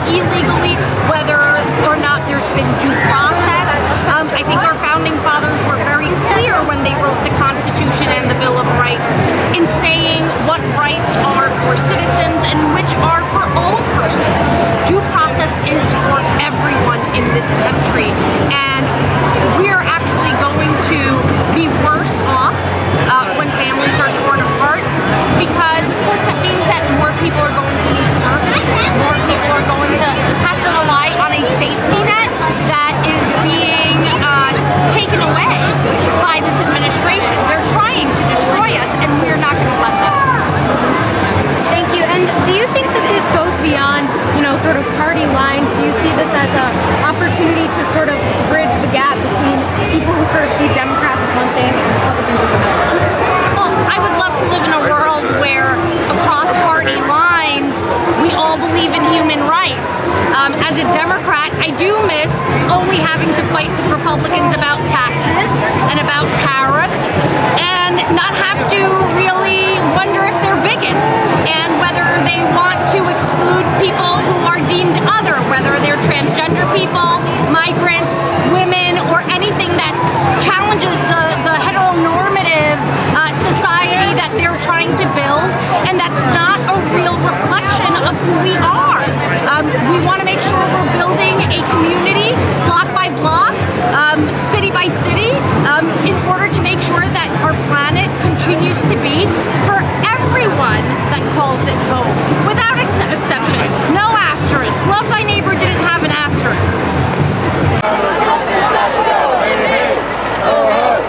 illegally, whether or not there's been due process. I think our founding fathers were very clear when they wrote the Constitution and the Bill of Rights in saying what rights are for citizens and which are for all persons. Due process is for everyone in this country, and we're actually going to be worse off when families are torn apart, because of course that means that more people are going to need services, more people are going to have to rely on a safety net that is being taken away by this administration. They're trying to destroy us, and we're not going to let them. Thank you. And do you think that this goes beyond, sort of party lines? Do you see this as an opportunity to sort of bridge the gap between people who sort of see Democrats as one thing and Republicans as another? Well, I would love to live in a world where across party lines we all believe in human rights. As a Democrat, I do miss only having to fight with Republicans about taxes and about tariffs, and not have to really wonder if they're bigots and whether they want to exclude people who are deemed other, whether they're transgender people, migrants, women, or anything that challenges the heteronormative society that they're trying to build, and that's not a real reflection of who we are. We want to make sure we're building a community block by block, city by city, in order to make sure that our planet continues to be for everyone that calls it home, without exception. No asterisk. Love Thy Neighbor didn't have an asterisk. Donald Trump has got to go. Hey, hey. Ho, ho.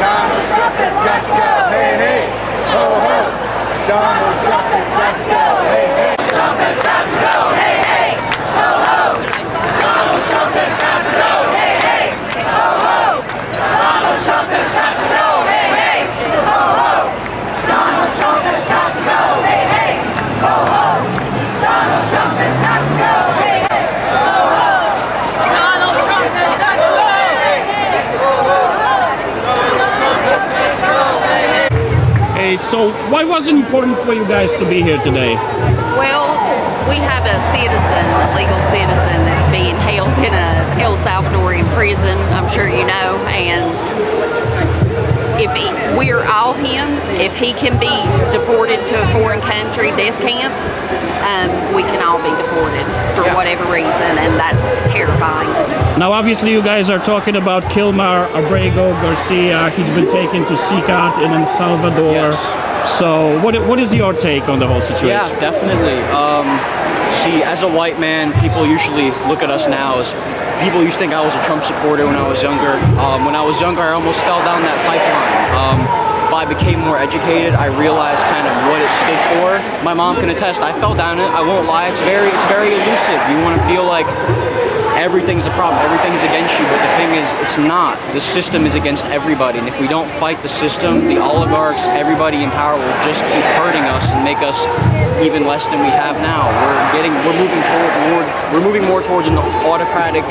Donald Trump has got to go. Hey, hey. Ho, ho. Donald Trump has got to go. Hey, hey. Trump has got to go. Hey, hey. Ho, ho. Donald Trump has got to go. Hey, hey. Ho, ho. Donald Trump has got to go. Hey, hey. Ho, ho. Donald Trump has got to go. Hey, hey. Ho, ho. Donald Trump has got to go. Hey, hey. Ho, ho. Donald Trump has got to go. Hey, hey. Ho, ho. Donald Trump has got to go. Hey, hey. Hey, so why was it important for you guys to be here today? Well, we have a citizen, a legal citizen, that's being held in a El Salvadorian prison, I'm sure you know, and if we're all him, if he can be deported to a foreign country, death camp, we can all be deported for whatever reason, and that's terrifying. Now, obviously, you guys are talking about Kilmar Abrego Garcia. He's been taken to CICAT in El Salvador. Yes. So, what is your take on the whole situation? Yeah, definitely. See, as a white man, people usually look at us now as people used to think I was a Trump supporter when I was younger. When I was younger, I almost fell down that pipeline. But I became more educated. I realized kind of what it stood for. My mom can attest. I fell down it. I won't lie. It's very elusive. You want to feel like everything's a problem, everything's against you, but the thing is, it's not. The system is against everybody, and if we don't fight the system, the oligarchs, everybody in power will just keep hurting us and make us even less than we have now. We're moving more towards an autocratic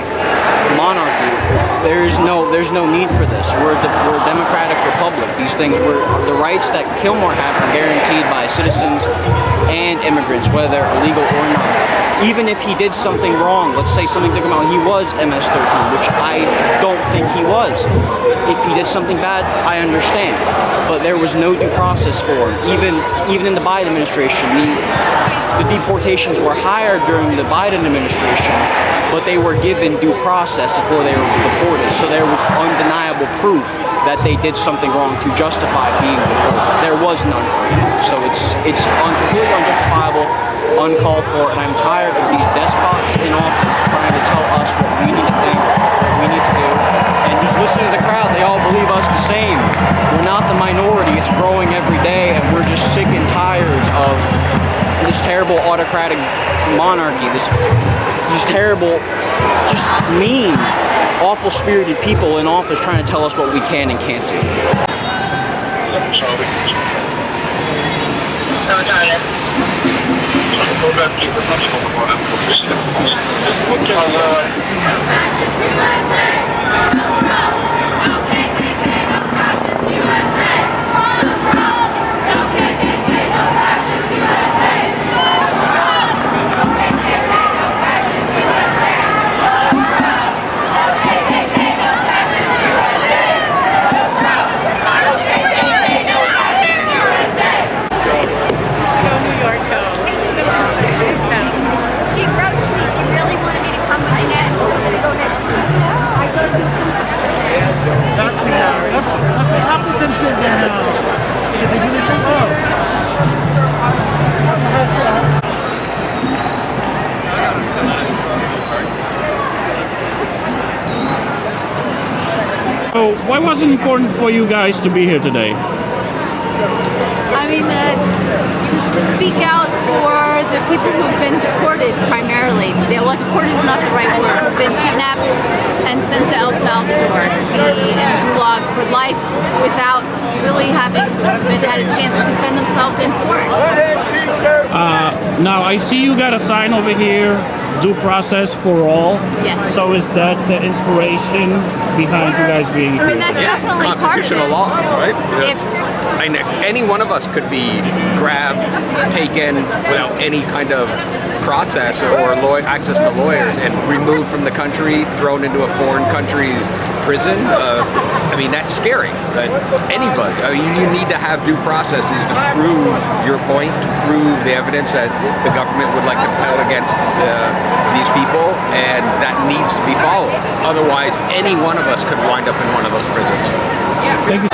monarchy. There's no need for this. We're a democratic republic. These things, the rights that Kilmore had are guaranteed by citizens and immigrants, whether they're illegal or not. Even if he did something wrong, let's say something to come out, he was MS-13, which I don't think he was. If he did something bad, I understand. But there was no due process for him. Even in the Biden administration, the deportations were higher during the Biden administration, but they were given due process before they were deported. So there was undeniable proof that they did something wrong to justify being deported. There was none for him. So it's completely unjustifiable, uncalled for, and I'm tired of these despots in office trying to tell us what we need to think, what we need to do, and just listening to the crowd, they all believe us the same. We're not the minority, it's growing every day, and we're just sick and tired of this terrible autocratic monarchy, these terrible, just mean, awful-spirited people in office trying to tell us what we can and can't do. So why was it important for you guys to be here today? I mean, to speak out for the people who've been deported primarily. Well, deported is not the right word. Who've been kidnapped and sent to El Salvador to be in a gulag for life without really having had a chance to defend themselves in court. Now I see you got a sign over here, due process for all. Yes. So is that the inspiration behind you guys being here? I mean, that's definitely constitutional part of it. law, right? Yes. Any one of us could be grabbed, taken without any kind of process or access to lawyers and removed from the country, thrown into a foreign country's prison. I mean, that's scary. But anybody, you need to have due processes to prove your point, to prove the evidence that the government would like to put against these people, and that needs to be followed. Otherwise, any one of us could wind up in one of those prisons. Thank you.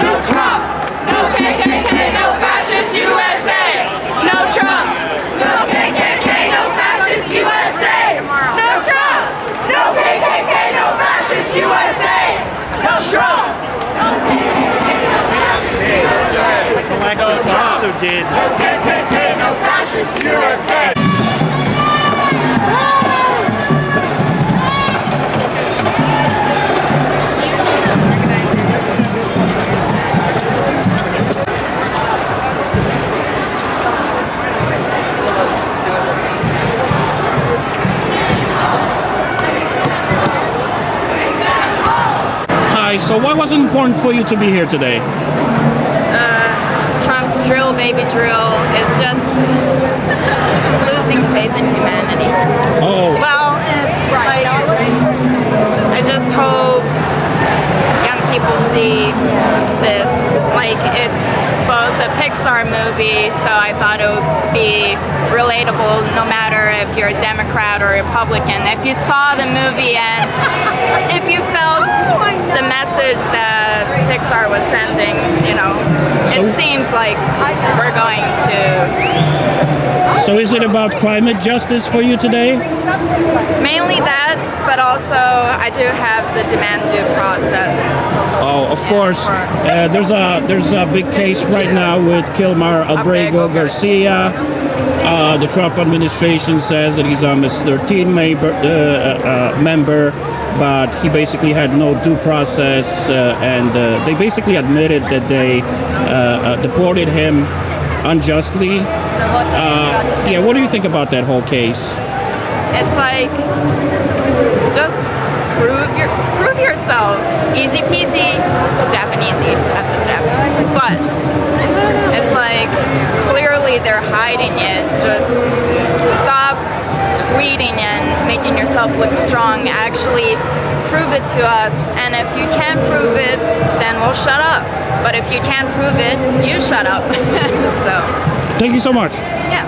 No Trump, no KKK, no fascist USA. No Trump, no KKK, no fascist USA. No Trump, no KKK, no fascist USA. No Trump. Also did. No KKK, no fascist USA. Hi, so why was it important for you to be here today? Trump's drill baby drill is just losing faith in humanity. Oh, Well, it's like, I just hope young people see this. Like, it's both a Pixar movie, so I thought it would be relatable no matter if you're a Democrat or Republican. If you saw the movie and if you felt the message that Pixar was sending, you know, it seems like we're going to... so is it about climate justice for you today? Mainly that, but also I do have the demand due process. Oh, of course. There's a big case right now with Kilmar Abrego Garcia. The Trump administration says that he's a Mr. 13 member, but he basically had no due process, and they basically admitted that they deported him unjustly. Yeah, what do you think about that whole case? It's like, just prove yourself. Easy peasy, Japanesey. That's a Japanese. But it's like, clearly they're hiding it. Just stop tweeting and making yourself look strong. Actually prove it to us. And if you can't prove it, then we'll shut up. But if you can't prove it, you shut up. So. Thank you so much. Yeah.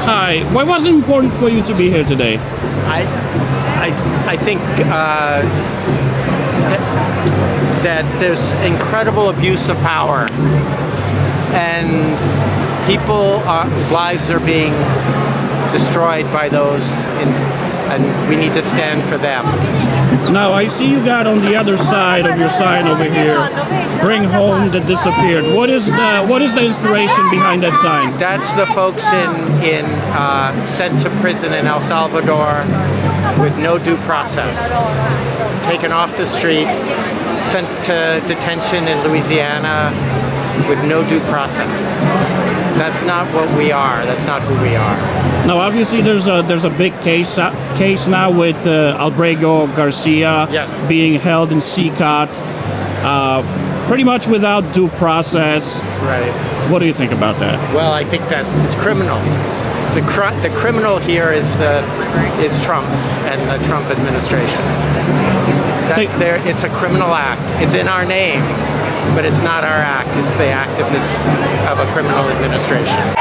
Hi, why was it important for you to be here today? I think that there's incredible abuse of power, and people's lives are being destroyed by those, and we need to stand for them. Now I see you got on the other side of your sign over here, "Bring home the disappeared." What is the inspiration behind that sign? That's the folks sent to prison in El Salvador with no due process, taken off the streets, sent to detention in Louisiana with no due process. That's not what we are. That's not who we are. Now, obviously, there's a big case now with Albrego Garcia Yes. being held in CCOT, pretty much without due process. Right. What do you think about that? Well, I think it's criminal. The criminal here is Trump and the Trump administration. It's a criminal act. It's in our name, but it's not our act. It's the act of a criminal administration.